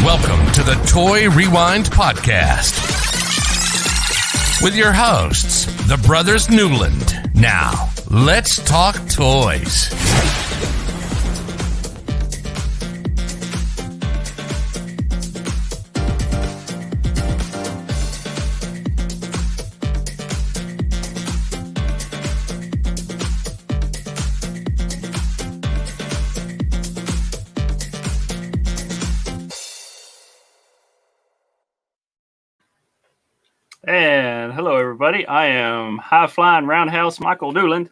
Welcome to the Toy Rewind Podcast with your hosts, the Brothers Newland. Now, let's talk toys. And hello, everybody. I am High Flying Roundhouse Michael Newland.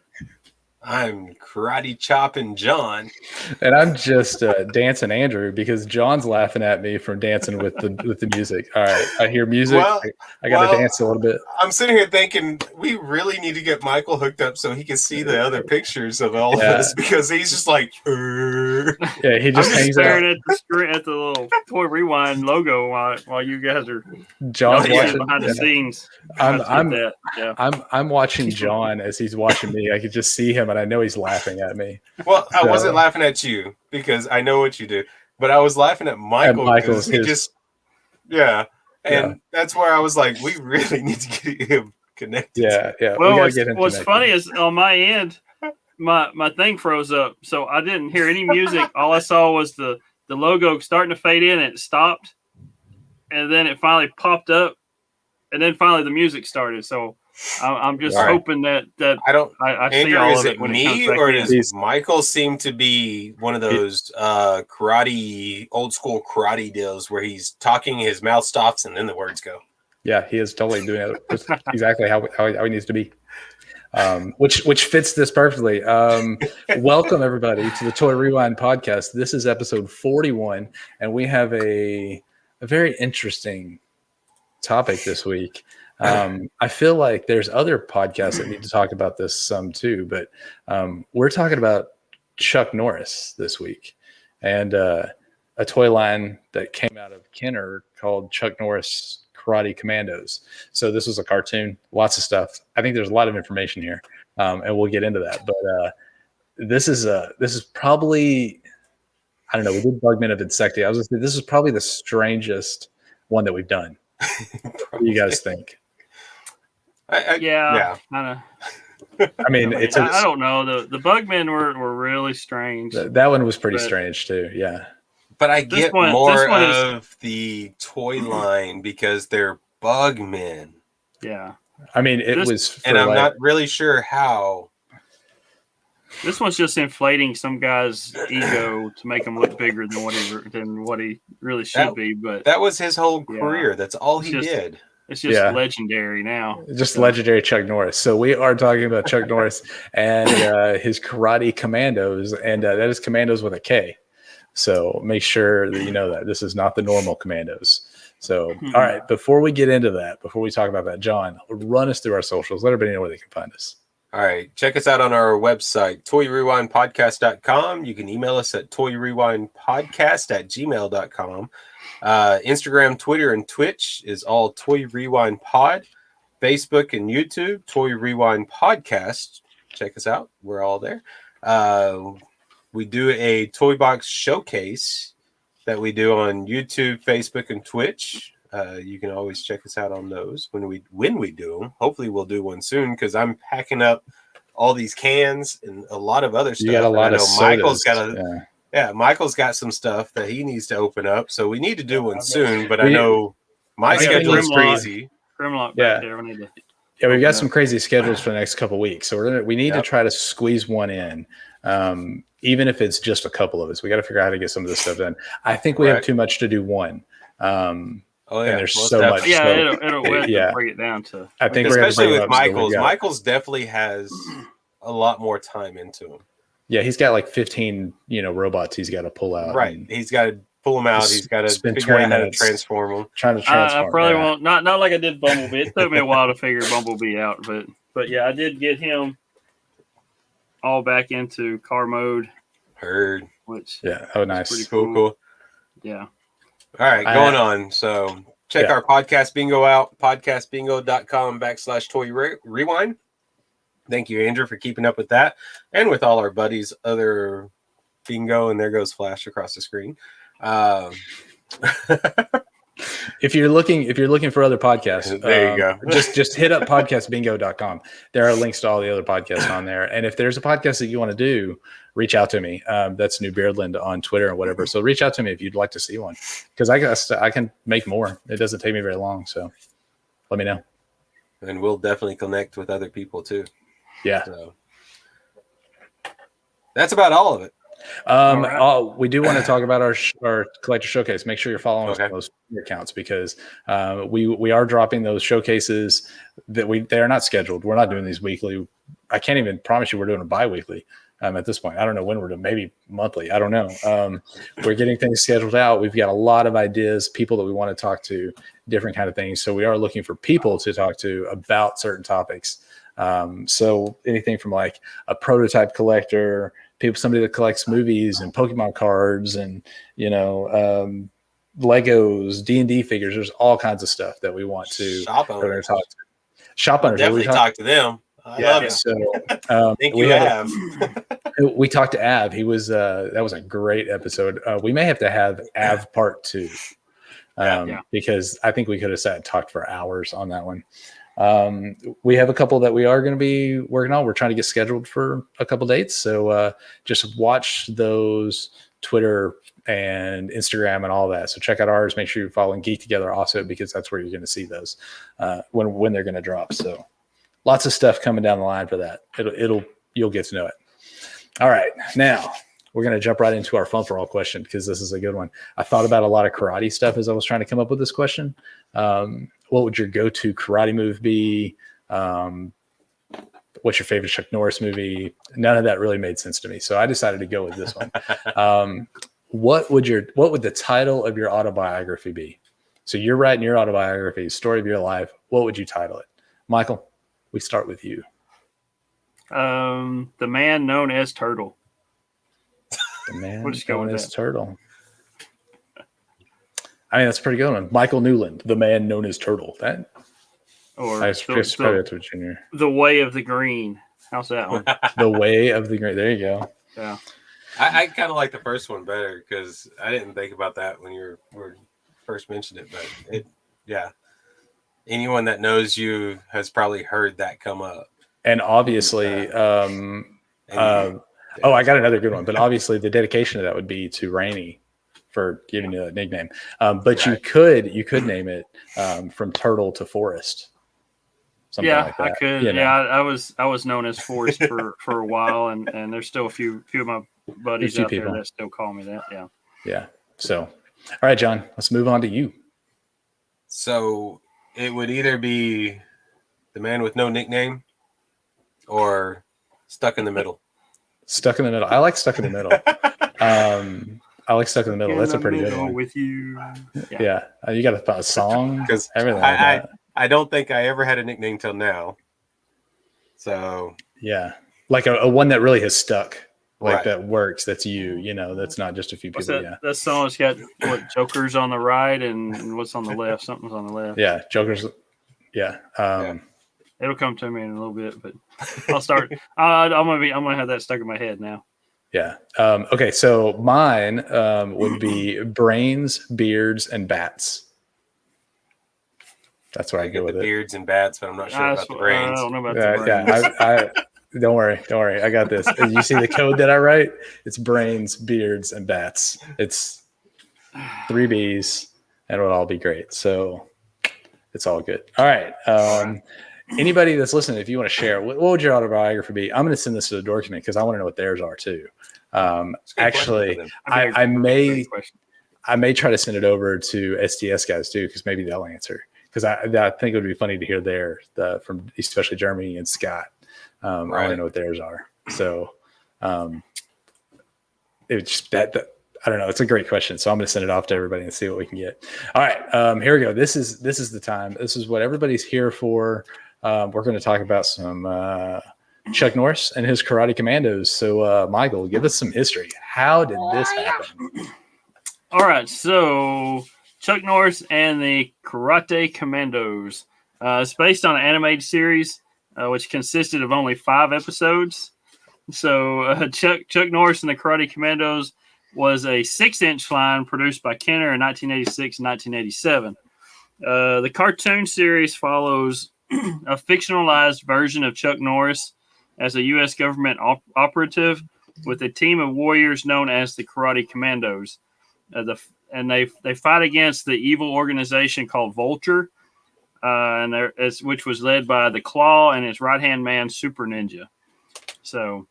I'm Karate Chopping John. And I'm just dancing Andrew because John's laughing at me from dancing with the music. All right, I hear music. Well, I got to dance a little bit. I'm sitting here thinking we really need to get Michael hooked up so he can see the other pictures of all of us because he's just like, yeah, he just hangs staring out at the screen at the little Toy Rewind logo while you guys are John's watching behind the scenes. I'm watching John as he's watching me. I could just see him, and I know he's laughing at me. Well, I wasn't laughing at you because I know what you do, but I was laughing at Michael because he just, that's where I was like, we really need to get him connected. Yeah. Well, what's funny is on my end, my thing froze up, so I didn't hear any music. All I saw was the logo starting to fade in, and it stopped, and then it finally popped up, and then finally the music started. So I'm just hoping that I see all of it when it comes back or in. does Michael seem to be one of those karate, old school karate deals where he's talking, his mouth stops, and then the words go? Yeah, he is totally doing it exactly how he needs to be. Which fits this perfectly. Welcome everybody to the Toy Rewind Podcast. This is episode 41, and we have a very interesting topic this week. I feel like there's other podcasts that need to talk about this some too, but we're talking about Chuck Norris this week and a toy line that came out of Kenner called Chuck Norris Karate Kommandos. So this was a cartoon, lots of stuff. I think there's a lot of information here, and we'll get into that. But this is probably, I don't know, we did Bugman of Insecti. I was going to say this is probably the strangest one that we've done. What do you guys think? I mean, I don't know. The Bugmen were really strange. That one was pretty strange too. Yeah. But I get more of the toy line because they're Bugmen. Yeah. I mean, and I'm not really sure how. This one's just inflating some guy's ego to make him look bigger than what he really should be. But that was his whole career. That's all he did. It's just legendary now. Just legendary Chuck Norris. So we are talking about Chuck Norris and his Karate Kommandos, and that is Kommandos with a K. So make sure that you know that this is not the normal Kommandos. So, all right, before we get into that, before we talk about that, John, run us through our socials. Let everybody know where they can find us. All right, check us out on our website, toyrewindpodcast.com. You can email us at toyrewindpodcast@gmail.com. Instagram, Twitter, and Twitch is all Toy Rewind Pod. Facebook and YouTube, Toy Rewind Podcast. Check us out. We're all there. We do a Toy Box showcase that we do on YouTube, Facebook, and Twitch. You can always check us out on those when we do them. Hopefully we'll do one soon because I'm packing up all these cans and a lot of other stuff. You got a lot of Michael's got Michael's got some stuff that he needs to open up. So we need to do one soon, but I know my schedule is crazy. Yeah, we've got some crazy schedules for the next couple of weeks. So we need to try to squeeze one in. Even if it's just a couple of us, we got to figure out how to get some of this stuff done. I think we have too much to do one. And there's so much. Yeah, it'll bring it down to. I think especially with Michael's. Michael's definitely has a lot more time into him. Yeah, he's got like 15, robots he's got to pull out. Right, he's got to pull them out. He's got to figure out how to transform them. Trying to transform. I probably won't. Not like I did Bumblebee. It took me a while to figure Bumblebee out, but yeah, I did get him all back into car mode. Heard. Which nice. Pretty cool. Yeah. All right, going on. So check our podcast bingo out, podcastbingo.com/toy rewind. Thank you, Andrew, for keeping up with that and with all our buddies' other bingo. And there goes Flash across the screen. If you're looking for other podcasts, There you go. just hit up podcastbingo.com. There are links to all the other podcasts on there. And if there's a podcast that you want to do, reach out to me. That's New Beardland on Twitter and whatever. So reach out to me if you'd like to see one, because I can make more. It doesn't take me very long. So let me know. And we'll definitely connect with other people too. Yeah. So that's about all of it. We do want to talk about our collector showcase. Make sure you're following us on those accounts, because we are dropping those showcases that they are not scheduled. We're not doing these weekly. I can't even promise you we're doing them bi-weekly at this point. I don't know when we're doing, maybe monthly. I don't know. We're getting things scheduled out. We've got a lot of ideas, people that we want to talk to, different kind of things. So we are looking for people to talk to about certain topics. So anything from like a prototype collector, somebody that collects movies and Pokemon cards and, Legos, D&D figures. There's all kinds of stuff that we want to shop owners. Shop owners. Definitely talk to them. I love it. So we talked to Av. He was that was a great episode. We may have to have Av part 2 because I think we could have sat and talked for hours on that one. We have a couple that we are going to be working on. We're trying to get scheduled for a couple dates. So just watch those Twitter and Instagram and all that. So check out ours. Make sure you're following Geek Together also, because that's where you're going to see those when they're going to drop. So lots of stuff coming down the line for that. You'll get to know it. All right. Now we're going to jump right into our fun for all question, because this is a good one. I thought about a lot of karate stuff as I was trying to come up with this question. What would your go-to karate move be? What's your favorite Chuck Norris movie? None of that really made sense to me, so I decided to go with this one. What would the title of your autobiography be? So you're writing your autobiography, story of your life. What would you title it? Michael, we start with you. The Man Known as Turtle. The Man We'll just go Known with as that. Turtle. I mean, that's a pretty good one. Michael Newland, The Man Known as Turtle. Or Chris Jr. The Way of the Green. How's that one? The Way of the Green. There you go. Yeah. I kind of like the first one better, because I didn't think about that when you were first mentioned it. But anyone that knows you has probably heard that come up. And obviously, I got another good one. But obviously, the dedication of that would be to Rainey for giving you a nickname. But you could name it from Turtle to Forest. Something like that. I could. You know? Yeah, I was known as Forrest for a while, and there's still a few of my buddies out there that still call me that. Yeah. Yeah. So, all right, John, let's move on to you. So it would either be The Man with No Nickname or Stuck in the Middle. Stuck in the Middle. I like Stuck in the Middle. I like Stuck in the Middle. That's a pretty good one. With you. Yeah. You got a song, because everything like that. I don't think I ever had a nickname till now. So yeah, like a one that really has stuck, like Right. that works. That's you. That's not just a few What's people. that? That song's got Joker's on the right and what's on the left? Something's on the left. Yeah, Joker's. Yeah. It'll come to me in a little bit, but I'll start. I'm gonna have that stuck in my head now. Yeah. Okay. So mine would be Brains, Beards, and Bats. That's where I go with it. Beards and bats, but I'm not sure about the brains. I don't know about the brains. Yeah. Don't worry. I got this. You see the code that I write? It's Brains, Beards, and Bats. It's 3 Bs, and it'll all be great. So it's all good. All right. Anybody that's listening, if you want to share, what would your autobiography be? I'm going to send this to the Dorksman because I want to know what theirs are too. Actually, I may try to send it over to STS guys too, because maybe they'll answer. Because I think it would be funny to hear from especially Germany and Scott. I want to know what theirs are. So it's just that I don't know. It's a great question. So I'm going to send it off to everybody and see what we can get. All right. Here we go. This is the time. This is what everybody's here for. We're going to talk about some Chuck Norris and his Karate Kommandos. So Michael, give us some history. How did this happen? All right. So Chuck Norris and the Karate Kommandos. It's based on an animated series, which consisted of only 5 episodes. So Chuck Norris and the Karate Kommandos was a 6-inch line produced by Kenner in 1986 and 1987. The cartoon series follows a fictionalized version of Chuck Norris as a U.S. government operative with a team of warriors known as the Karate Kommandos. They fight against the evil organization called Vulture, which was led by the Claw and his right-hand man, Super Ninja. So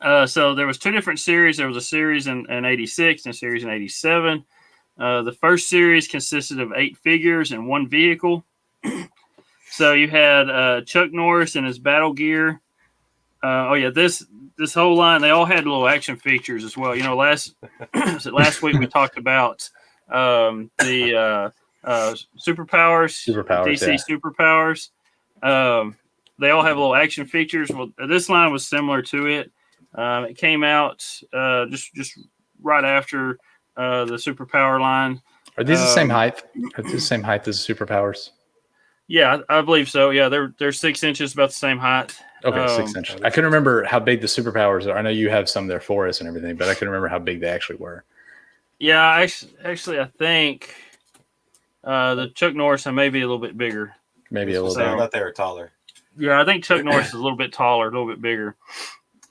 there was 2 different series. There was a series in 86 and a series in 87. The first series consisted of 8 figures and 1 vehicle. So you had Chuck Norris in his battle gear. This whole line, they all had little action features as well. Last week we talked about the superpowers, DC superpowers. They all have little action features. Well, this line was similar to it. It came out just right after the superpower line. Are these the same height? Are these the same height as the superpowers? Yeah, I believe so. Yeah, they're 6 inches, about the same height. Okay, 6 inches. I couldn't remember how big the superpowers are. I know you have some there for us and everything, but I couldn't remember how big they actually were. Yeah, actually, I think the Chuck Norris may be a little bit bigger. Maybe a little bit. I thought they were taller. Yeah, I think Chuck Norris is a little bit taller, a little bit bigger.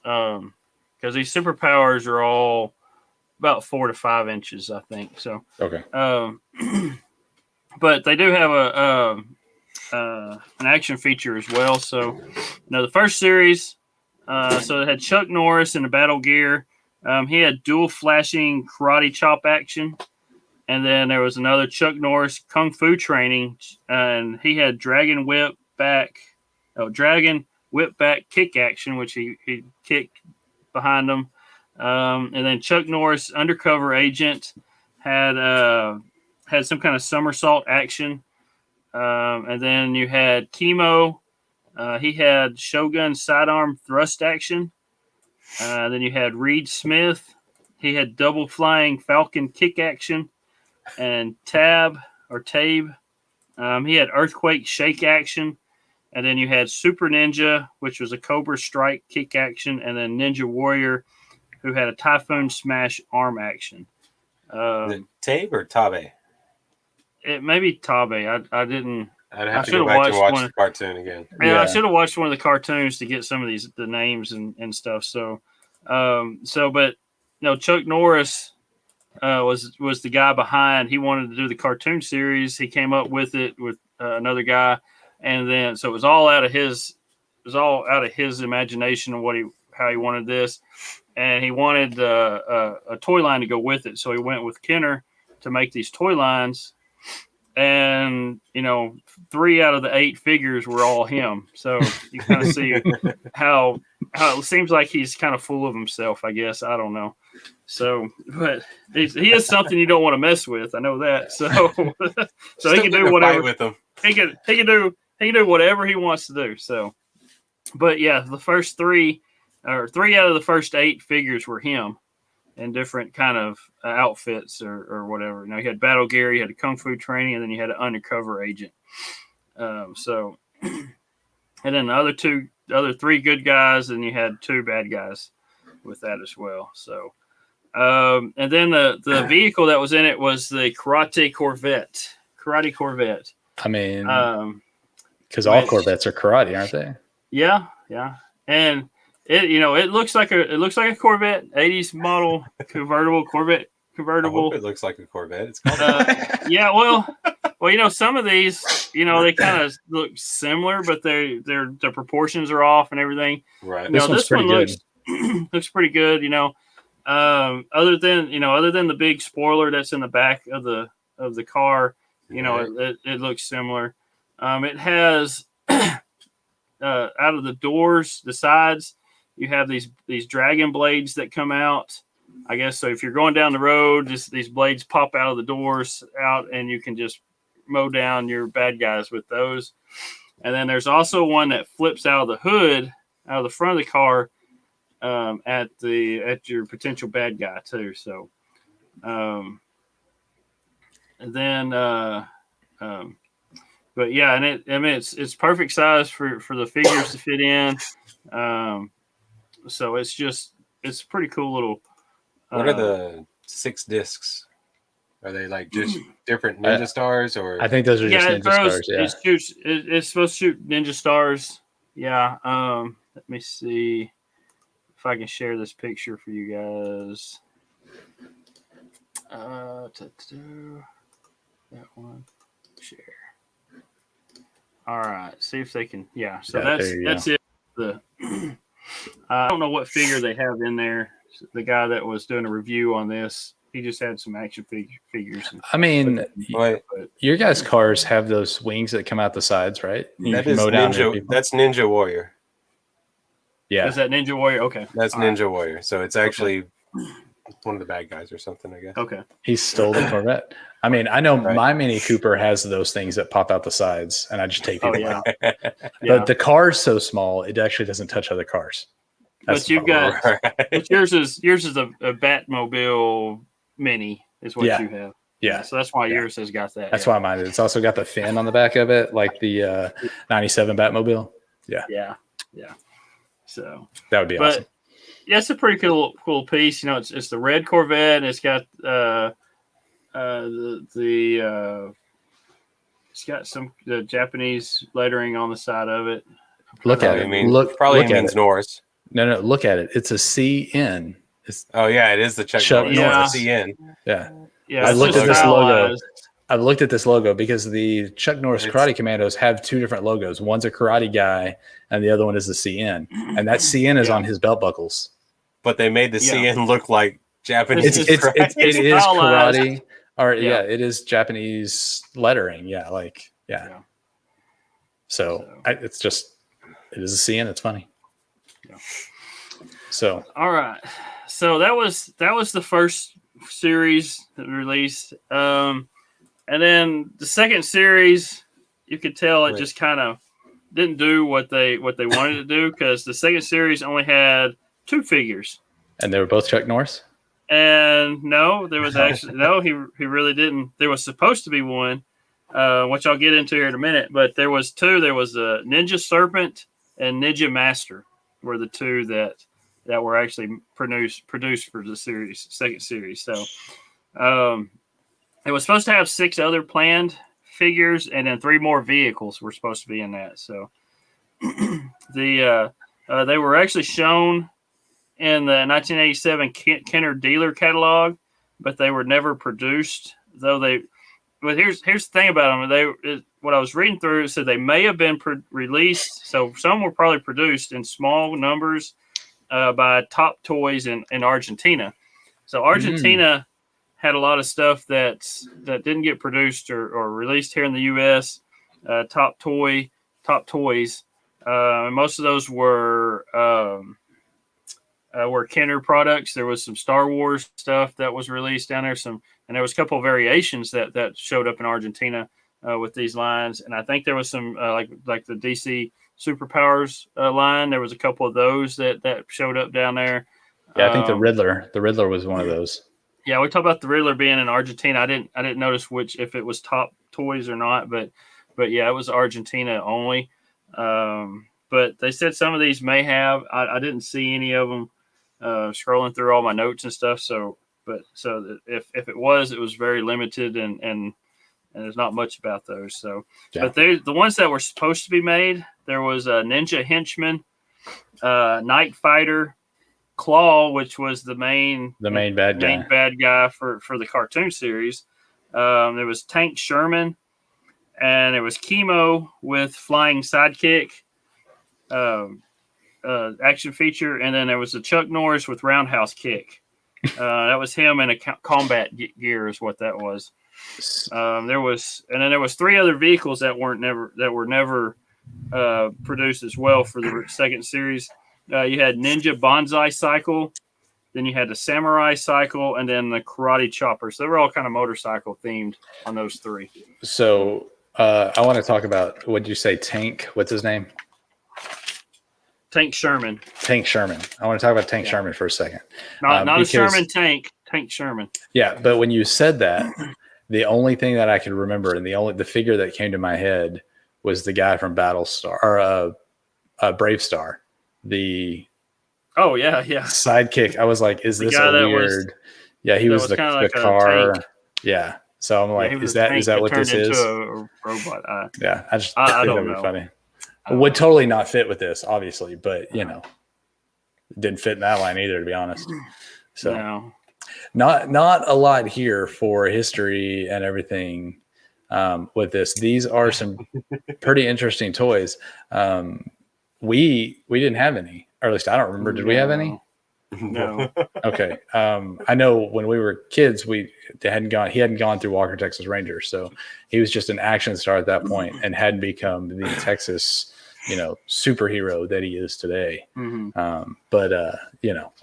Because these superpowers are all about 4 to 5 inches, I think. So okay. But they do have an action feature as well. So, the first series, so it had Chuck Norris in the battle gear. He had dual flashing karate chop action, and then there was another Chuck Norris kung fu training, and he had dragon whip back kick action, which he kicked behind him. And then Chuck Norris undercover agent had some kind of somersault action. And then you had Chemo. He had Shogun sidearm thrust action. Then you had Reed Smith. He had double flying Falcon kick action. And Tabe. He had earthquake shake action. And then you had Super Ninja, which was a Cobra Strike kick action. And then Ninja Warrior, who had a Typhoon Smash arm action. Is it Tabe or Tabe? It may be Tabe. I didn't. I'd have to go back and watch the cartoon again. Yeah, I should have watched one of the cartoons to get some of the names and stuff. So, but Chuck Norris was the guy behind. He wanted to do the cartoon series. He came up with it with another guy, and then so it was all out of his imagination of how he wanted this, and he wanted a toy line to go with it. So he went with Kenner to make these toy lines. And 3 out of the 8 figures were all him. So you kind of see how it seems like he's kind of full of himself, I guess. I don't know. So, but he is something you don't want to mess with. I know that. So he can do whatever with him. He can do whatever he wants to do. So, but yeah, the first 3 out of the first 8 figures were him. In different kind of outfits or whatever. He had battle gear, he had a kung fu training, and then you had an undercover agent. And then the other 3 good guys, and you had 2 bad guys with that as well. So, and then the vehicle that was in it was the Karate Corvette. I mean, because all Corvettes are karate, aren't they? Yeah, and. It looks like a Corvette, 80s model Corvette convertible. I hope it looks like a Corvette. It's called yeah. Well, some of these, they kind of look similar, but their proportions are off and everything. Right. This one looks pretty good. Other than the big spoiler that's in the back of the car, it looks similar. It has out of the doors, the sides. You have these dragon blades that come out, I guess. So if you're going down the road, these blades pop out of the doors out, and you can just mow down your bad guys with those. And then there's also one that flips out of the hood, out of the front of the car, at your potential bad guy too. So, and then, but yeah, and it's perfect size for the figures to fit in. So it's pretty cool What are the 6 discs? Are they like just different ninja stars, or I think those are just ninja stars. Yeah, It's supposed to shoot ninja stars. Yeah. Let me see if I can share this picture for you guys. That one. Share. All right. See if they can. Yeah. So that's it. I don't know what figure they have in there. The guy that was doing a review on this, he just had some action figures. I mean, your guys' cars have those wings that come out the sides, right? That's Ninja Warrior. Yeah. Is that Ninja Warrior? Okay. That's Ninja Warrior. So it's actually one of the bad guys or something, I guess. Okay. He stole the Corvette. I mean, I know my Mini Cooper has those things that pop out the sides, and I just take people. Yeah. But the car's so small, it actually doesn't touch other cars. But you've got yours is a Batmobile Mini is what you have. Yeah. So that's why yours has got that. That's why mine is. It's also got the fin on the back of it, like the 97 Batmobile. Yeah. Yeah. Yeah. So that would be awesome. Yeah, it's a pretty cool piece. You know, it's the red Corvette. It's got it's got the Japanese lettering on the side of it. Look at it. Probably means Norris. No, look at it. It's a CN. It is the Chuck Norris CN. Yeah. Yeah. I looked at this logo. I've looked at this logo because the Chuck Norris Karate Kommandos have 2 different logos. One's a karate guy, and the other one is the CN. And that CN is on his belt buckles. But they made the CN look like Japanese. It is karate. Or it is Japanese lettering. Yeah, So it is a CN. It's funny. Yeah. So all right. So that was the first series that we released. And then the second series, you could tell it just kind of didn't do what they wanted to do, because the second series only had 2 figures. And they were both Chuck Norris? And no, there was actually he really didn't. There was supposed to be one, which I'll get into here in a minute, but there was 2. There was a Ninja Serpent and Ninja Master were the 2 that were actually produced for the second series. So it was supposed to have 6 other planned figures, and then 3 more vehicles were supposed to be in that. So they were actually shown in the 1987 Kenner dealer catalog, but they were never produced. But here's the thing about them: what I was reading through, it said they may have been released. So some were probably produced in small numbers by Top Toys in Argentina. So Argentina had a lot of stuff that didn't get produced or released here in the U.S. Top Toys. Most of those were Kenner products. There was some Star Wars stuff that was released down there. And there was a couple of variations that showed up in Argentina with these lines. And I think there was some like the DC Superpowers line. There was a couple of those that showed up down there. Yeah, I think the Riddler was one of those. Yeah, we talked about the Riddler being in Argentina. I didn't notice if it was Top Toys or not, but yeah, it was Argentina only. But they said some of these may have. I didn't see any of them scrolling through all my notes and stuff. So if it was very limited and there's not much about those. So, but the ones that were supposed to be made, there was a Ninja Henchman, Night Fighter, Claw, which was the main bad guy for the cartoon series. There was Tank Sherman, and there was Chemo with Flying Sidekick action feature, and then there was a Chuck Norris with Roundhouse Kick. That was him in a combat gear, is what that was. There was 3 other vehicles that were never produced as well for the second series. You had Ninja Bonsai Cycle, then you had the Samurai Cycle, and then the Karate Chopper. So they were all kind of motorcycle themed on those 3. So I want to talk about, what did you say, Tank? What's his name? Tank Sherman. Tank Sherman. I want to talk about Tank Sherman for a second. Not a Sherman tank. Tank Sherman. Yeah, but when you said that, the only thing that I could remember and the figure that came to my head was the guy from Battlestar or Brave Star. Oh yeah, yeah. Sidekick. I was like, is The this guy a that weird? Yeah, he that was was the kinda like a car. tank. Yeah. So I'm Yeah, like, he was is a that tank that what turned this into is? a robot. Yeah, I just I think don't that'd be know. funny. I don't Would know. totally not fit with this, obviously, but you know, it didn't fit in that line either, to be honest. So No. not a lot here for history and everything with this. These are some pretty interesting toys. We didn't have any, or at least I don't remember. Did we have any? No. Okay. I know when we were kids, he hadn't gone through Walker Texas Ranger, so he was just an action star at that point and hadn't become the Texas, superhero that he is today. Mm-hmm. But all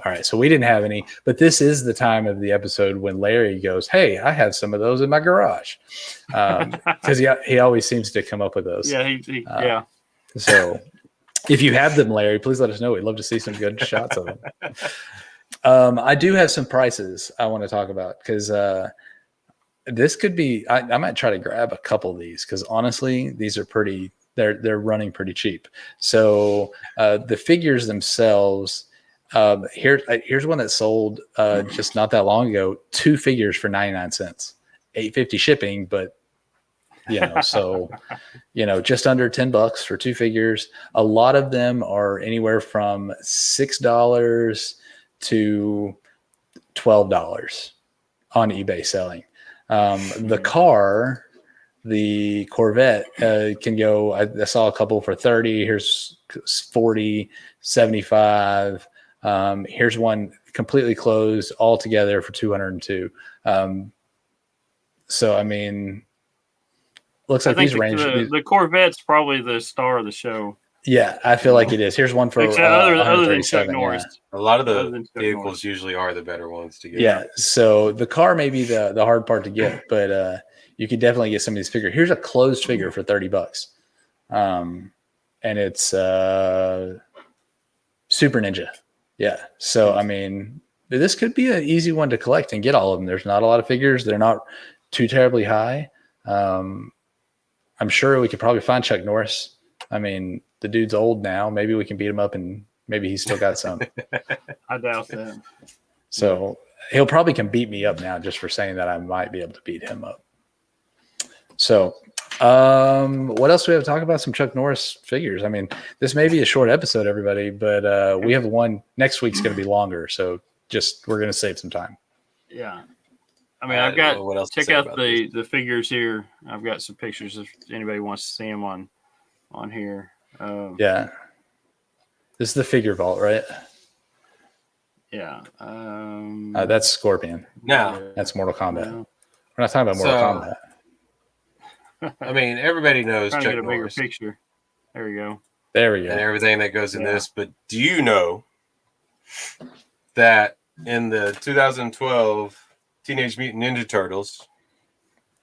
right. So we didn't have any, but this is the time of the episode when Larry goes, "Hey, I have some of those in my garage," because he always seems to come up with those. Yeah, yeah. So if you have them, Larry, please let us know. We'd love to see some good shots of them. I do have some prices I want to talk about because this could be. I might try to grab a couple of these because honestly, these are pretty. They're running pretty cheap. So the figures themselves. Here's one that sold just not that long ago. 2 figures for 99 cents, $8.50 shipping, but so just under $10 for 2 figures. A lot of them are anywhere from $6 to $12 on eBay selling. The car, the Corvette, can go. I saw a couple for 30. Here's 40, 75. Here's one completely closed altogether for 202. So I mean, looks like these range. The Corvette's probably the star of the show. Yeah, I feel like it is. Here's one for other than Chuck Norris. Yeah. A lot of the vehicles usually are the better ones to get. Yeah, so the car may be the hard part to get, but you could definitely get some of these figures. Here's a closed figure for $30, and it's Super Ninja. Yeah, so I mean, this could be an easy one to collect and get all of them. There's not a lot of figures. They're not too terribly high. I'm sure we could probably find Chuck Norris. I mean, the dude's old now. Maybe we can beat him up and maybe he's still got some. I doubt that. So he'll probably can beat me up now just for saying that I might be able to beat him up. So what else do we have to talk about? Some Chuck Norris figures. I mean, this may be a short episode, everybody, but we have one next week's going to be longer. So we're going to save some time. Yeah. I mean, I've got check out the figures here. I've got some pictures if anybody wants to see them on here. Yeah, this is the figure vault, right? Yeah. That's Scorpion. No, that's Mortal Kombat. No. We're not talking about Mortal Kombat. I mean, everybody knows Chuck Norris. Get a bigger Norris. Picture. There we go. There we go. And everything that goes in this. But do you know that in the 2012 Teenage Mutant Ninja Turtles,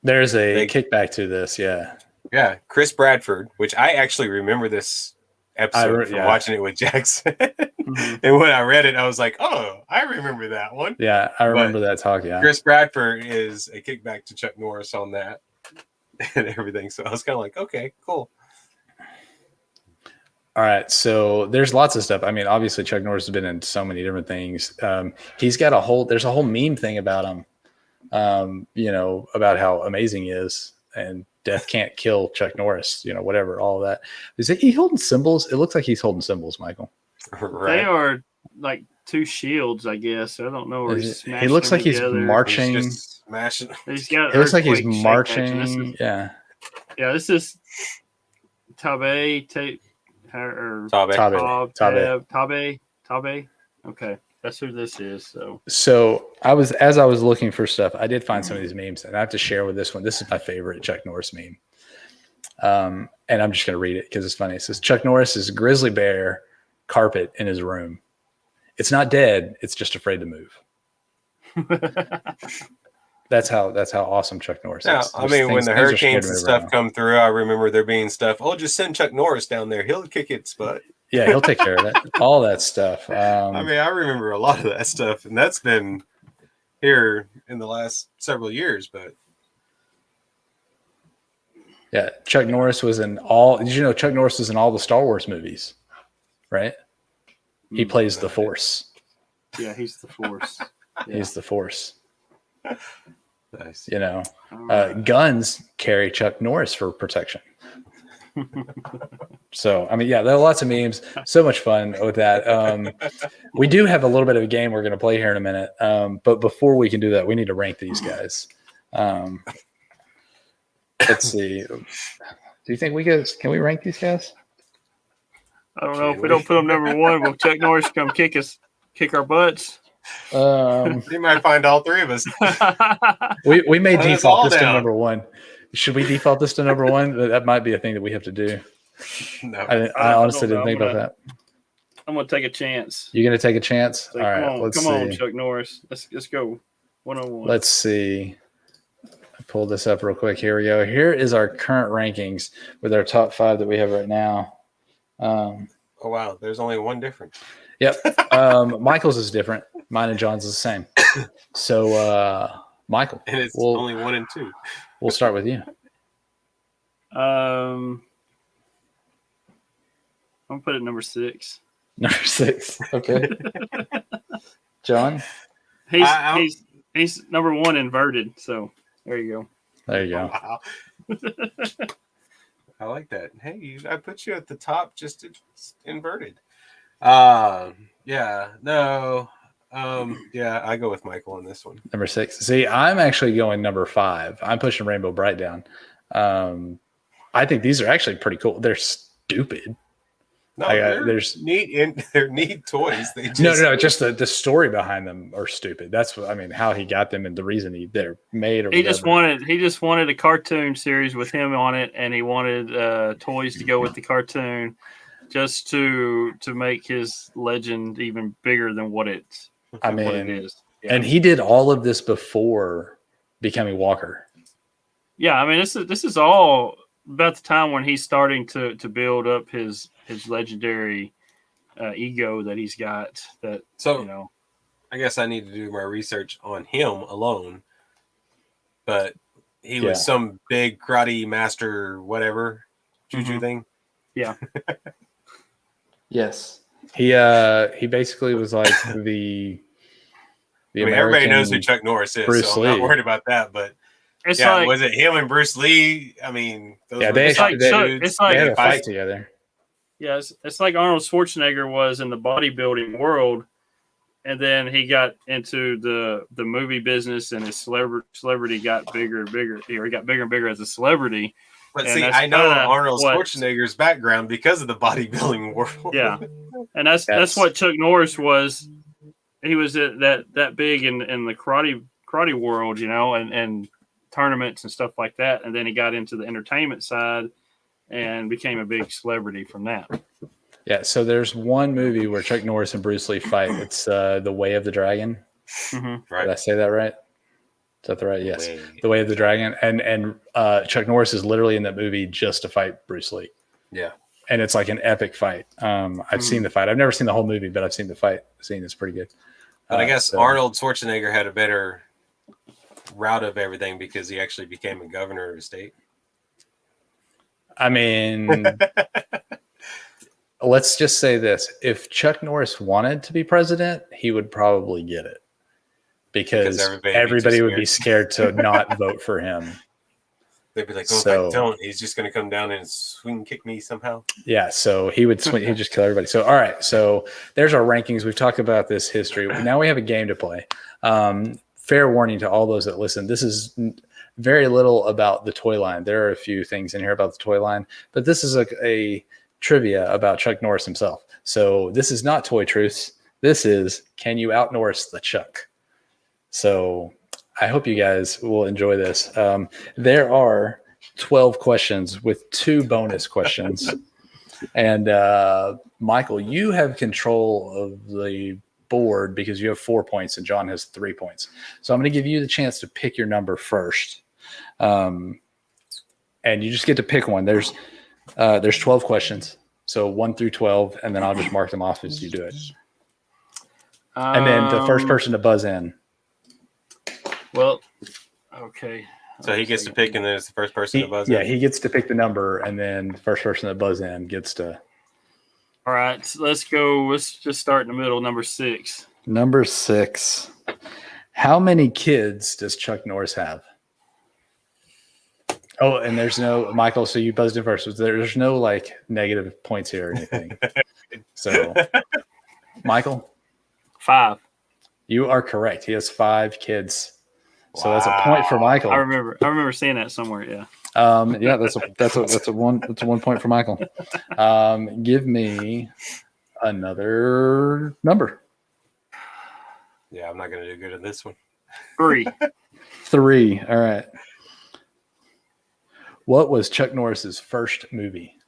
there's a kickback to this? Yeah. Yeah, Chris Bradford, which I actually remember this episode from watching it with Jackson. Mm-hmm. And when I read it, I was like, oh, I remember that one. Yeah, I remember that talk, yeah. Chris Bradford is a kickback to Chuck Norris on that and everything. So I was kind of like, okay, cool. All right, so there's lots of stuff. I mean, obviously Chuck Norris has been in so many different things. He's got there's a whole meme thing about him, about how amazing he is. And death can't kill Chuck Norris, whatever, all of that. Is he holding symbols? It looks like he's holding symbols, Michael. Right. They are like 2 shields, I guess. I don't know where he looks like he's marching. He's just smashing. It looks like he's marching. Yeah. Yeah, this is Tabe. Okay. That's who this is. So as I was looking for stuff, I did find some of these memes, and I have to share with this one. This is my favorite Chuck Norris meme. And I'm just going to read it because it's funny. It says, Chuck Norris's grizzly bear carpet in his room. It's not dead. It's just afraid to move. That's how awesome Chuck Norris is. I mean, when the hurricanes and stuff come through, I remember there being stuff. Oh, just send Chuck Norris down there. He'll kick its butt. Yeah, he'll take care of it. All that stuff. I mean, I remember a lot of that stuff, and that's been here in the last several years. But yeah, Chuck Norris was in all. Did you know Chuck Norris was in all the Star Wars movies? Right? He plays the Force. Yeah, he's the Force. Yeah. He's the Force. Nice. You know, guns carry Chuck Norris for protection. So, I mean, yeah, there are lots of memes. So much fun with that. We do have a little bit of a game we're going to play here in a minute. But before we can do that, we need to rank these guys. Let's see. Do you think can we rank these guys? I don't know. If we don't put them number one, will Chuck Norris come kick our butts? You might find all three of us. We may Let us default all this to down. number one. Should we default this to number one? That might be a thing that we have to do. No. I honestly didn't think about that. I'm gonna take a chance. You're gonna take a chance? So All right, let's see. Come on, Chuck Norris. Let's go. 101. Let's see. I pulled this up real quick. Here we go. Here is our current rankings with our top 5 that we have right now. Oh wow, there's only one difference. Yep. Michael's is different. Mine and John's is the same. So Michael. And it's only 1 and 2. We'll start with you. I'm gonna put it number 6. Number 6. Okay. John? He's number 1 inverted, so there you go. There you go. Wow. I like that. Hey, I put you at the top, just inverted. I go with Michael on this one. Number 6. See, I'm actually going number 5. I'm pushing Rainbow Bright down. I think these are actually pretty cool. They're stupid. No, there's neat. They're neat toys. They just, no. Just the story behind them are stupid. That's what I mean. How he got them and the reason they're made. Or he just wanted a cartoon series with him on it, and he wanted toys to go with the cartoon, just to make his legend even bigger than what it is. Yeah. And he did all of this before becoming Walker. Yeah, I mean this is all about the time when he's starting to build up his legendary ego that he's got. I guess I need to do my research on him alone. But he was some big karate master, whatever juju thing. Yeah. Yes. He basically was like the American everybody knows who Chuck Norris is, Bruce so I'm not worried about that. But was it him and Bruce Lee? I mean, they had a fight together. Yeah, it's like Arnold Schwarzenegger was in the bodybuilding world, and then he got into the movie business, and his celebrity got bigger and bigger. He got bigger and bigger as a celebrity. But see, I know Arnold Schwarzenegger's background because of the bodybuilding world. Yeah, and that's what Chuck Norris was. He was that big in the karate world, and tournaments and stuff like that. And then he got into the entertainment side and became a big celebrity from that. Yeah. So there's one movie where Chuck Norris and Bruce Lee fight. It's The Way of the Dragon. Mm-hmm. Right. Did I say that right? Is that the right? Yes. The Way of the Dragon. And Chuck Norris is literally in that movie just to fight Bruce Lee. Yeah. And it's like an epic fight. I've seen the fight. I've never seen the whole movie, but I've seen the fight scene. It's pretty good. But I guess Arnold Schwarzenegger had a better route of everything because he actually became a governor of a state. I mean, let's just say this. If Chuck Norris wanted to be president, he would probably get it because everybody would be scared to not vote for him. They'd be like, if I don't, he's just going to come down and swing kick me somehow. Yeah, so he would swing. He'd just kill everybody. So, all right. So there's our rankings. We've talked about this history. Now we have a game to play. Fair warning to all those that listen. This is very little about the toy line. There are a few things in here about the toy line, but this is a trivia about Chuck Norris himself. So this is not Toy Truths. This is, can you out Norris the Chuck? So I hope you guys will enjoy this. There are 12 questions with 2 bonus questions. And Michael, you have control of the board because you have 4 points and John has 3 points. So I'm going to give you the chance to pick your number first. And you just get to pick one. There's 12 questions. So 1 through 12, and then I'll just mark them off as you do it. And then the first person to buzz in. Well, okay. So he gets to pick, and then it's the first person to buzz in? Yeah, he gets to pick the number, and then the first person to buzz in gets to All right, so let's go. Let's just start in the middle. Number 6. Number 6. How many kids does Chuck Norris have? Oh, and there's no Michael. So you buzzed in first. There's no like negative points here or anything. So, Michael, 5. you are correct. He has 5 kids. So that's a point for Michael. I remember seeing that somewhere. Yeah. Yeah, that's a 1 point for Michael. Give me another number. Yeah, I'm not going to do good in this one. 3. 3. All right. What was Chuck Norris's first movie?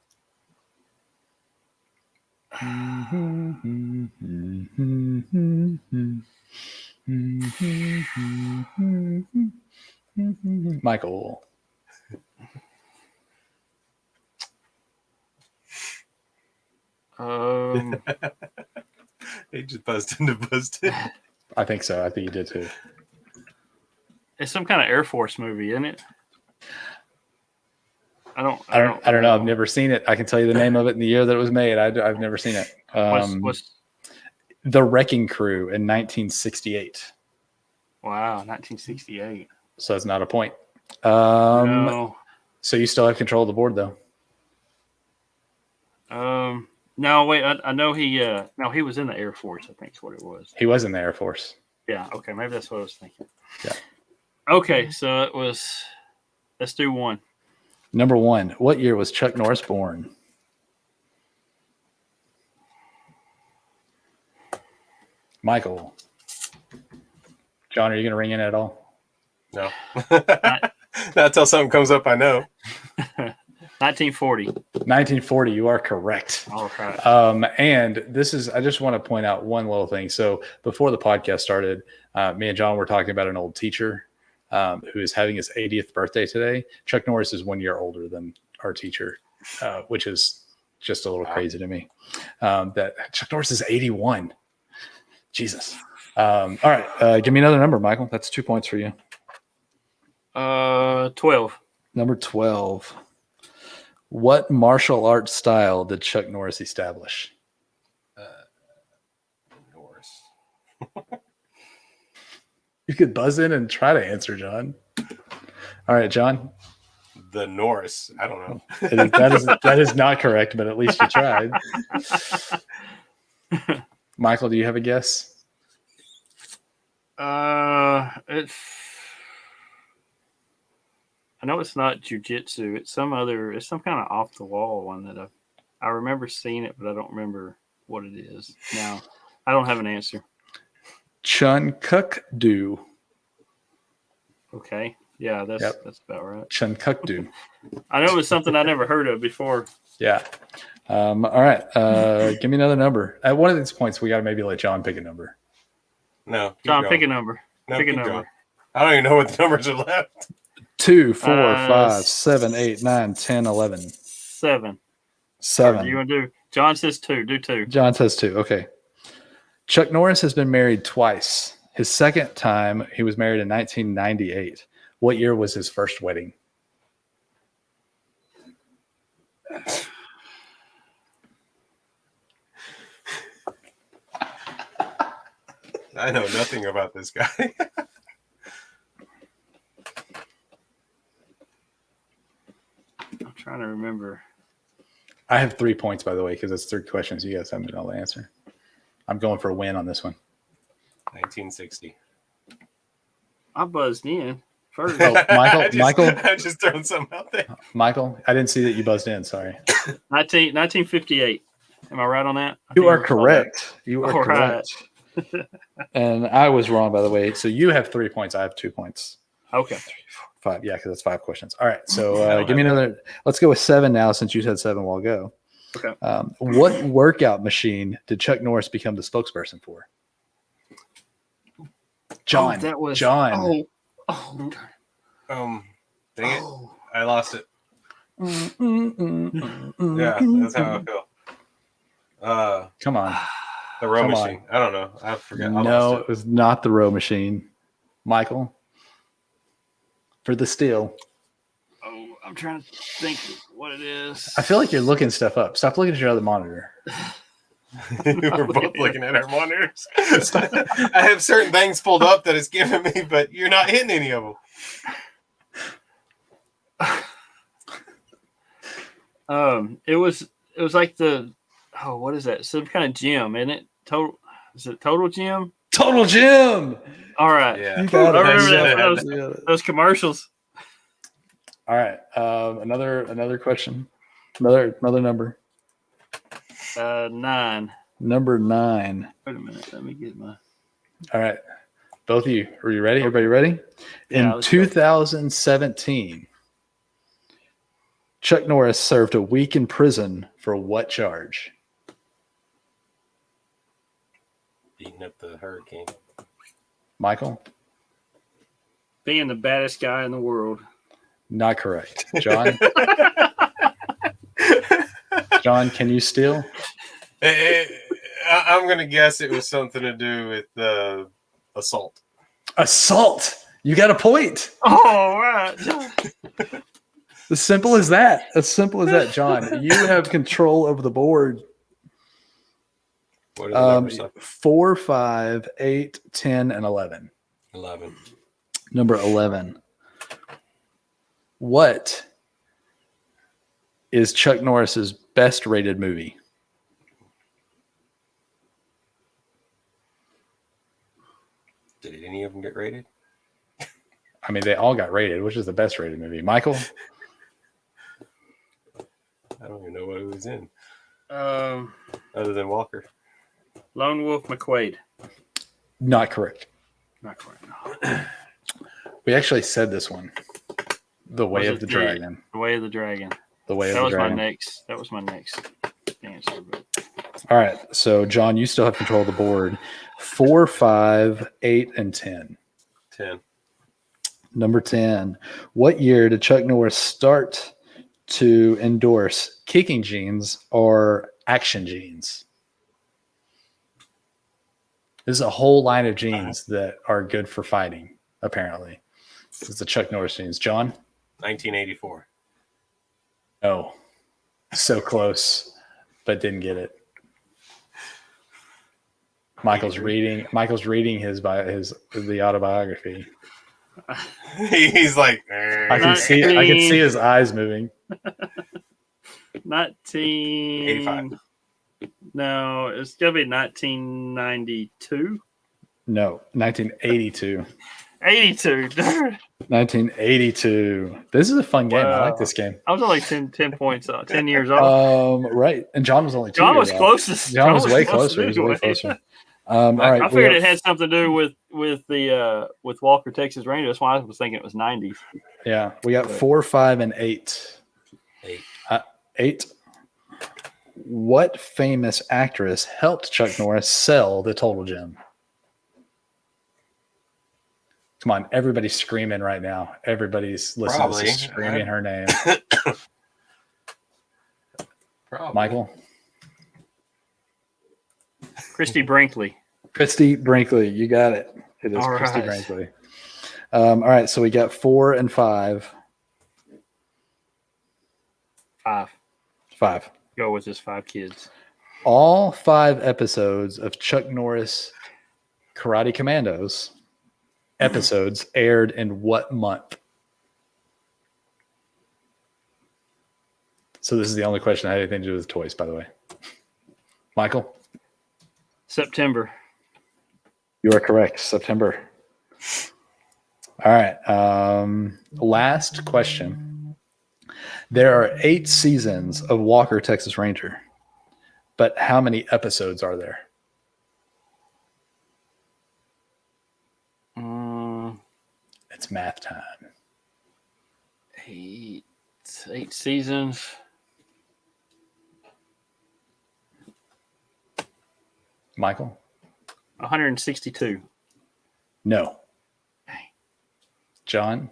Michael. He just buzzed into busted. I think so. I think you did too. It's some kind of Air Force movie, isn't it? I don't know. I've never seen it. I can tell you the name of it and the year that it was made. I've never seen it. What's The Wrecking Crew in 1968. Wow, 1968. So that's not a point. No. So you still have control of the board, though. No, wait. I know he. No, he was in the Air Force. I think is what it was. He was in the Air Force. Yeah. Okay. Maybe that's what I was thinking. Yeah. Okay. So it was. Let's do 1. Number 1. What year was Chuck Norris born? Michael. John, are you going to ring in at all? No. Not till something comes up, I know. 1940. 1940. You are correct. All right. And this is, I just want to point out one little thing. So before the podcast started, me and John were talking about an old teacher who is having his 80th birthday today. Chuck Norris is 1 year older than our teacher, which is just a little crazy to me. That Chuck Norris is 81. Jesus. All right. Give me another number, Michael. That's 2 points for you. 12. Number 12. What martial arts style did Chuck Norris establish? Norris. You could buzz in and try to answer, John. All right, John. The Norris. I don't know. That is not correct, but at least you tried. Michael, do you have a guess? I know it's not jujitsu. It's some kind of off the wall one that I remember seeing it, but I don't remember what it is. Now, I don't have an answer. Chun Kuk Do. Okay. Yeah, that's about right. Chun Kuk Do. I know it was something I never heard of before. Yeah. All right. Give me another number. At one of these points, we got to maybe let John pick a number. No. John, pick a number. No, pick a keep number. going. I don't even know what the numbers are left. 2, 4, 5, 7, 8, 9, 10, 11. 7. 7. You want to do? John says 2. Do 2. John says 2. Okay. Chuck Norris has been married twice. His second time, he was married in 1998. What year was his first wedding? I know nothing about this guy. I'm trying to remember. I have 3 points, by the way, because it's 3 questions. You guys haven't been able to answer. I'm going for a win on this one. 1960. I buzzed in first. Oh, Michael. I just thrown something out there. Michael, I didn't see that you buzzed in. Sorry. 1958. Am I right on that? You are correct. You are All correct. And I was wrong, by the way. So you have 3 points. I have 2 points. Okay. 5. Yeah, because that's 5 questions. All right. So give me another. Let's go with 7 now, since you said 7 while ago. Okay. What workout machine did Chuck Norris become the spokesperson for? John. That was John. Oh. Dang it. I lost it. Yeah, that's how I feel. Come on. The row machine. I don't know. I forgot. No, it was not the row machine. Michael, for the steal. Oh, I'm trying to think what it is. I feel like you're looking stuff up. Stop looking at your other monitor. We're both looking at our monitors. I have certain things pulled up that it's giving me, but you're not hitting any of them. It was like what is that? Some kind of gym, isn't it? Is it Total Gym? Total Gym. All right. Yeah. You got I it. remember those commercials. All right. Another question. Another number. 9. Number 9. Wait a minute. Let me get my. All right. Both of you. Are you ready? Everybody ready? Yeah, In 2017, Chuck Norris served a week in prison for what charge? Beating up the hurricane. Michael? Being the baddest guy in the world. Not correct. John? John, can you steal? I'm going to guess it was something to do with assault. Assault. You got a point. All right. As simple as that. As simple as that, John. You have control over the board. What are the numbers? 4, 5, 8, 10, and 11. 11. Number 11. What is Chuck Norris's best rated movie? Did any of them get rated? I mean, they all got rated. Which is the best rated movie? Michael? I don't even know what it was in. Other than Walker. Lone Wolf McQuade. Not correct. Not correct. No. We actually said this one. The Way of the Dragon. The Way of the Dragon. The Way of That the was Dragon. That was my next answer. But... All right. So, John, you still have control of the board. 4, 5, 8, and 10. 10. Number 10. What year did Chuck Norris start to endorse kicking jeans or action jeans? There's a whole line of jeans that are good for fighting, apparently. It's the Chuck Norris jeans. John? 1984. No. So close, but didn't get it. Michael's reading the autobiography. He's like, I can see his eyes moving. 1985. No, it's gonna be 1992. No, 1982. 82. 1982. This is a fun game. I like this game. I was only 10 points off, 10 years off. Right. And John was only 2 John years was off. closest. John was way closer. He was way closer. All right. I figured it had something to do with Walker, Texas Ranger. That's why I was thinking it was 90s. Yeah. We got 4, 5, and 8. 8. What famous actress helped Chuck Norris sell the Total Gym? Come on, everybody's screaming right now. Everybody's listening to this screaming her name. Michael? Christy Brinkley. Christy Brinkley. You got it. It is All Christy right. Brinkley. All right, so we got 4 and 5. 5. 5. Go with his 5 kids. All 5 episodes of Chuck Norris Karate Kommandos episodes aired in what month? So this is the only question that had anything to do with toys, by the way. Michael? September. You are correct. September. All right. Last question. There are 8 seasons of Walker, Texas Ranger, but how many episodes are there? It's math time. 8 seasons. Michael? 162. No. John?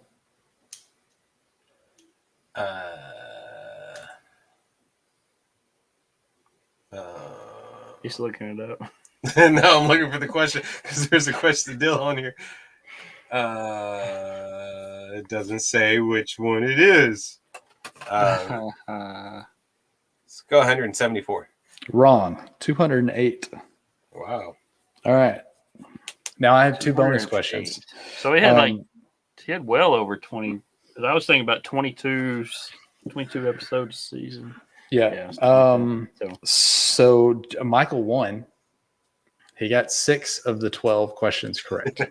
He's looking it up. No, I'm looking for the question because there's a question deal on here. It doesn't say which one it is. Let's go 174. Wrong. 208. Wow. All right. Now I have two bonus questions. So he had he had well over 20. I was thinking about 22 episodes a season. Yeah. So Michael won. He got 6 of the 12 questions correct.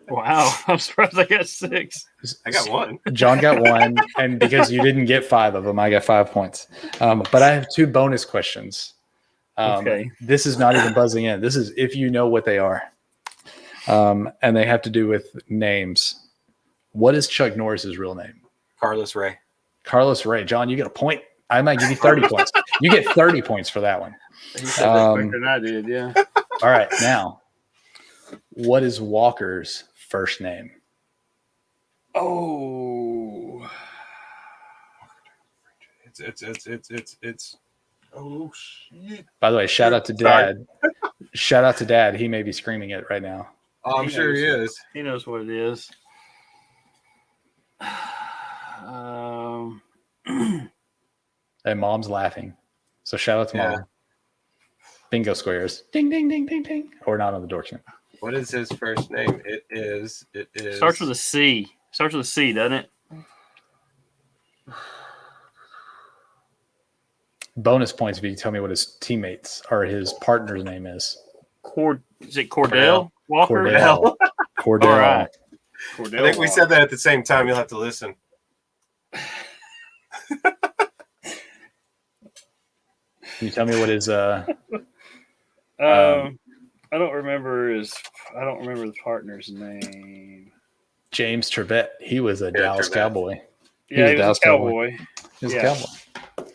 Wow. I'm surprised I got 6. I got 1. John got 1. And because you didn't get 5 of them, I got 5 points. But I have 2 bonus questions. Okay. This is not even buzzing in. This is if you know what they are. And they have to do with names. What is Chuck Norris's real name? Carlos Ray. Carlos Ray. John, you get a point. I might give you 30 points. You get 30 points for that one. He said that quicker than I did, yeah. All right. Now, what is Walker's first name? Oh. It's oh shit. By the way, shout out to Dad. Shout out to Dad. He may be screaming it right now. Oh, I'm sure he is. He knows what it is. And Mom's laughing. So shout out to Mom. Bingo squares. Ding, ding, ding, ding, ding. Or not on the Dorkson. What is his first name? It is. Starts with a C. Starts with a C, doesn't it? Bonus points if you tell me what his teammates or his partner's name is. Is it Cordell? Walker? Cordell. Cordell. All right. Cordell I think we said that at the same time. You'll have to listen. Can you tell me what his I don't remember the partner's name. James Trevette. He was a Dallas Trevette. Cowboy. Yeah, he was a cowboy. He was a cowboy.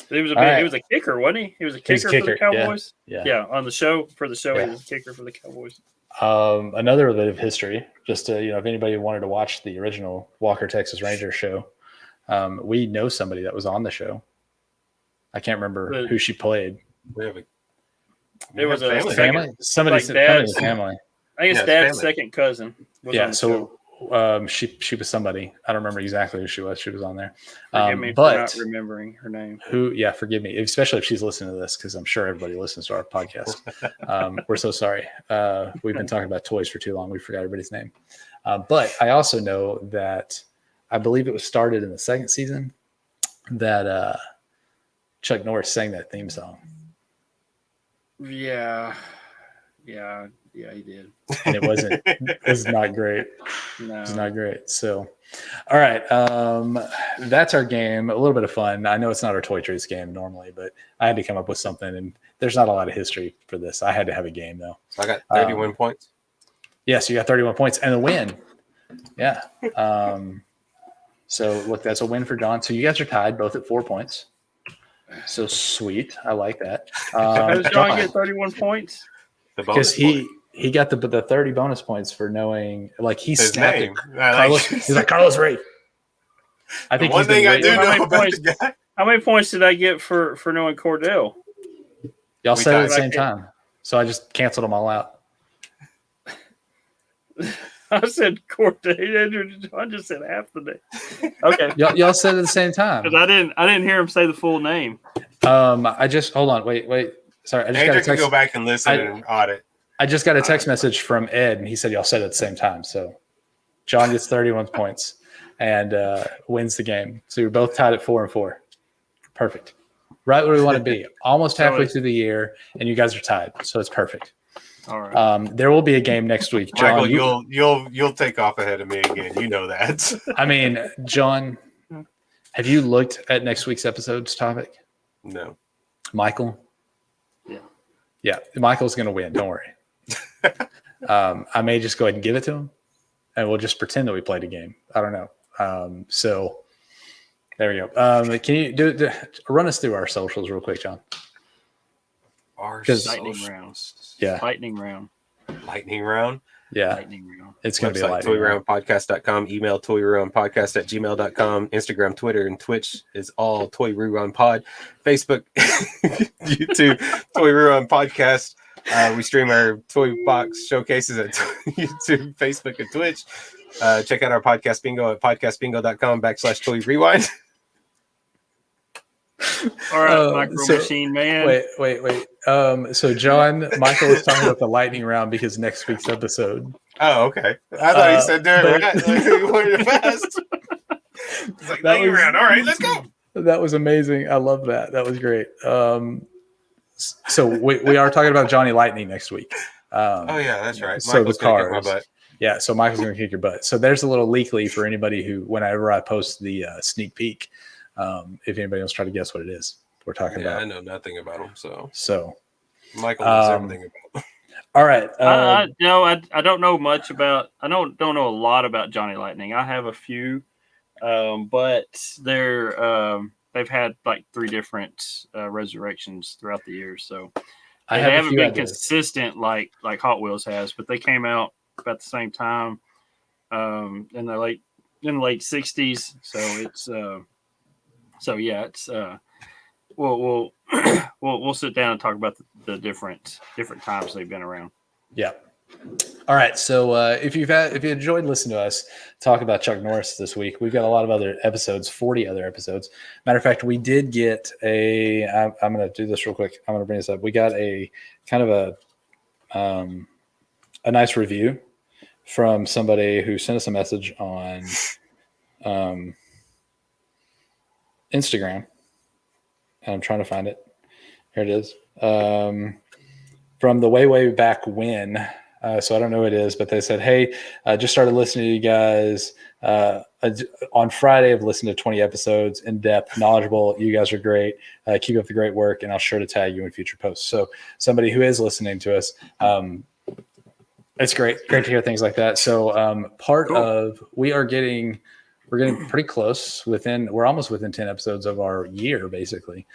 He was Right. he was a kicker, wasn't he? He was a kicker, for the Cowboys. Yeah. On the show he was a kicker for the Cowboys. Another bit of history, just to, if anybody wanted to watch the original Walker Texas Ranger show, we know somebody that was on the show. I can't remember who she played. It was a family. Somebody's family. I think it's Dad's second cousin. She was somebody. I don't remember exactly who she was. She was on there. Forgive me for not remembering her name. Forgive me, especially if she's listening to this, because I'm sure everybody listens to our podcast. We're so sorry. We've been talking about toys for too long. We forgot everybody's name. But I also know that I believe it was started in the second season that Chuck Norris sang that theme song. Yeah, he did. And it was not great. No. It was not great. So, all right. That's our game. A little bit of fun. I know it's not our Toy Treats game normally, but I had to come up with something, and there's not a lot of history for this. I had to have a game, though. So I got 31 points. Yes, you got 31 points and a win. Yeah. So, look, that's a win for John. So you guys are tied both at 4 points. So sweet. I like that. How does John get 31 points? Because he got the 30 bonus points for knowing, like, he snapped it. He's like, Carlos Ray. I think one thing I do know about the guy. How many points did I get for knowing Cordell? Y'all said it at the same time. So I just canceled them all out. I said Cordell. I just said half the name. Okay. Y'all said it at the same time. Because I didn't hear him say the full name. Hold on. Wait. Sorry. I just got a text. Go back and listen and audit. I just got a text message from Ed, and he said y'all said it at the same time. So John gets 31 points and wins the game. So you're both tied at 4-4. Perfect. Right where we want to be. Almost halfway through the year, and you guys are tied. So it's perfect. All right. There will be a game next week. John, Michael, you'll take off ahead of me again. You know that. I mean, John, have you looked at next week's episode's topic? No. Michael? Yeah. Yeah. Michael's going to win. Don't worry. I may just go ahead and give it to him, and we'll just pretend that we played a game. I don't know. So there we go. Can you run us through our socials real quick, John? Our lightning round. Yeah. Lightning round. Yeah. Lightning round. It's going to be a lightning round. ToyRoundPodcast.com. Email ToyRoundPodcast@gmail.com. Instagram, Twitter, and Twitch is all Toy Rewind Pod. Facebook, YouTube, Toy Rewind Podcast. We stream our toy box showcases at YouTube, Facebook, and Twitch. Check out our podcast bingo at podcastbingo.com/Toy Rewind. All right, Micro Machine Man. Wait. So John, Michael was talking about the lightning round because next week's episode. Oh, okay. I thought he said do it but- right. Like, he wanted it fast. It's like, lightning round. All right, let's go. That was amazing. I love that. That was great. So we are talking about Johnny Lightning next week. Oh, yeah, that's right. So Michael's the gonna kick cars. my butt. Yeah, so Michael's going to kick your butt. So there's a little leakly for anybody who, whenever I post the sneak peek, if anybody else try to guess what it is we're talking Yeah, I about. know nothing about him, so So, Michael knows everything about him. all right. I don't know much about. I don't know a lot about Johnny Lightning. I have a few, but they've had like 3 different resurrections throughout the years. So I they have a haven't few been ideas. consistent like Hot Wheels has, but they came out about the same time in the late 60s. So it's we'll we'll sit down and talk about the different times they've been around. Yeah. All right. So if you enjoyed listening to us talk about Chuck Norris this week, we've got a lot of other episodes, 40 other episodes. Matter of fact, we did get I'm going to do this real quick. I'm going to bring this up. We got a kind of a nice review from somebody who sent us a message on Instagram. And I'm trying to find it. Here it is. From the way back when. So I don't know who it is, but they said, hey, I just started listening to you guys on Friday. I've listened to 20 episodes, in depth, knowledgeable. You guys are great. Keep up the great work, and I'll sure to tag you in future posts. So somebody who is listening to us, it's great to hear things like that. So we're getting pretty close. We're almost within 10 episodes of our year, basically.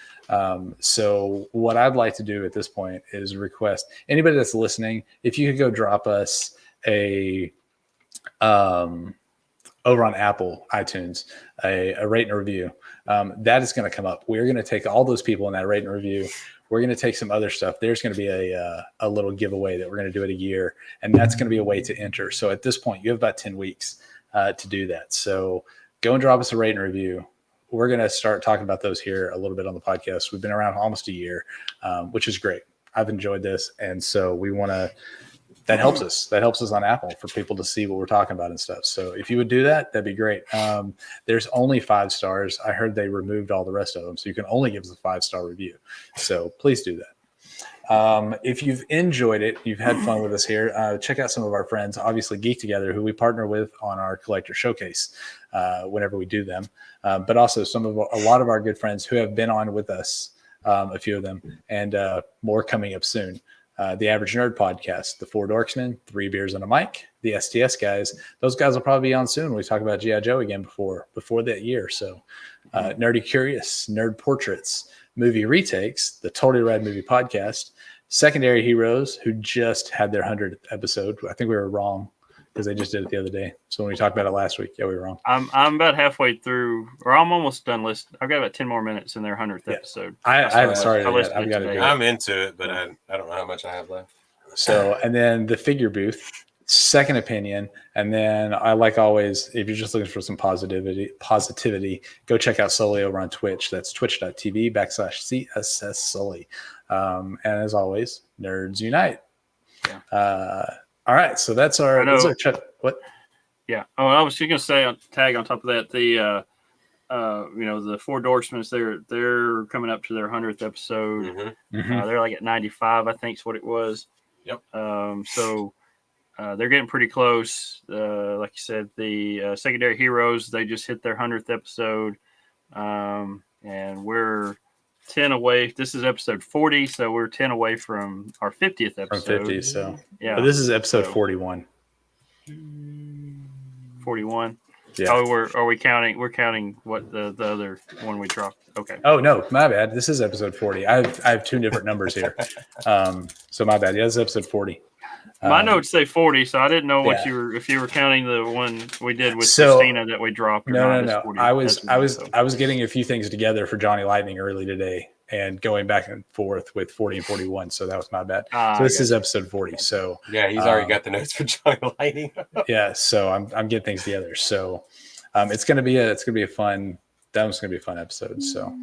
So what I'd like to do at this point is request anybody that's listening, if you could go drop us a over on Apple iTunes, a rate and review. That is going to come up. We're going to take all those people in that rate and review. We're going to take some other stuff. There's going to be a little giveaway that we're going to do it a year, and that's going to be a way to enter. So at this point, you have about 10 weeks to do that. So go and drop us a rate and review. We're going to start talking about those here a little bit on the podcast. We've been around almost a year, which is great. I've enjoyed this. And so we want to, that helps us. That helps us on Apple for people to see what we're talking about and stuff. So if you would do that, that'd be great. There's only 5 stars. I heard they removed all the rest of them. So you can only give us a 5-star review. So please do that. If you've enjoyed it, you've had fun with us here, check out some of our friends, obviously Geek Together, who we partner with on our collector showcase whenever we do them, but also a lot of our good friends who have been on with us, a few of them, and more coming up soon. The Average Nerd Podcast, the 4 Dorksmen, 3 Beers and a Mic, the STS guys. Those guys will probably be on soon when we talk about G.I. Joe again before that year. So Nerdy Curious, Nerd Portraits, Movie Retakes, the Totally Rad Movie Podcast, Secondary Heroes, who just had their 100th episode. I think we were wrong because they just did it the other day. So when we talked about it last week, yeah, we were wrong. I'm about halfway through, or I'm almost done listening. I've got about 10 more minutes in their 100th episode. I haven't started I it yet. I've got to do it. I'm into it, but I don't know how much I have left. So, and then the Figure Booth, Second Opinion, and then I, like always, if you're just looking for some positivity, go check out Sully over on Twitch. That's twitch.tv/CSS Sully. And as always, Nerds Unite. Yeah. All right, so that's our what? Yeah. Oh, I was just gonna say, tag on top of that, the the 4 Dorksmen, they're coming up to their 100th episode. Mm-hmm. They're like at 95, I think is what it was. Yep. So they're getting pretty close. Like you said, the Secondary Heroes, they just hit their 100th episode, and we're 10 away. This is episode 40, so we're 10 away from our 50th episode. From 50, so yeah. But this is episode 41. 41. Yeah. Oh, are we counting? We're counting what the other one we dropped. Okay. Oh no, my bad. This is episode 40. I have 2 different numbers here. So my bad. Yeah, this is episode 40. My notes say 40, so I didn't know what if you were counting the one we did with Christina that we dropped. No. 40. I was getting a few things together for Johnny Lightning early today and going back and forth with 40 and 41. So that was my bad. So this is episode 40. So yeah, he's already got the notes for Johnny Lightning. Yeah, so I'm getting things together. So it's gonna be a fun. That one's gonna be a fun episode. So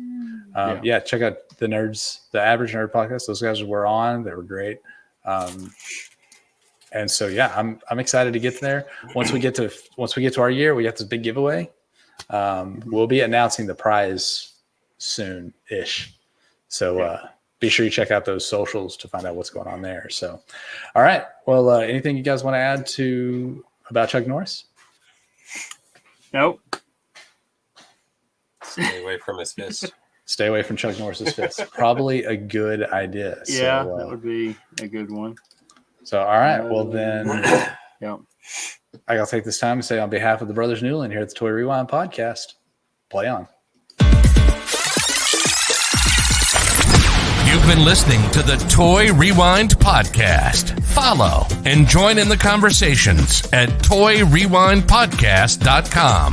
Check out the Average Nerd podcast. Those guys were on. They were great. And so, I'm excited to get there. Once we get to our year, we got this big giveaway. We'll be announcing the prize soon-ish. So be sure you check out those socials to find out what's going on there. So, all right. Well, anything you guys want to add about Chuck Norris? Nope. Stay away from his fist. Stay away from Chuck Norris's fist. Probably a good idea. Yeah, that would be a good one. So, all right. Well, then Yep. I'll take this time to say on behalf of the Brothers Newland here at the Toy Rewind podcast, play on. You've been listening to the Toy Rewind podcast. Follow and join in the conversations at toyrewindpodcast.com.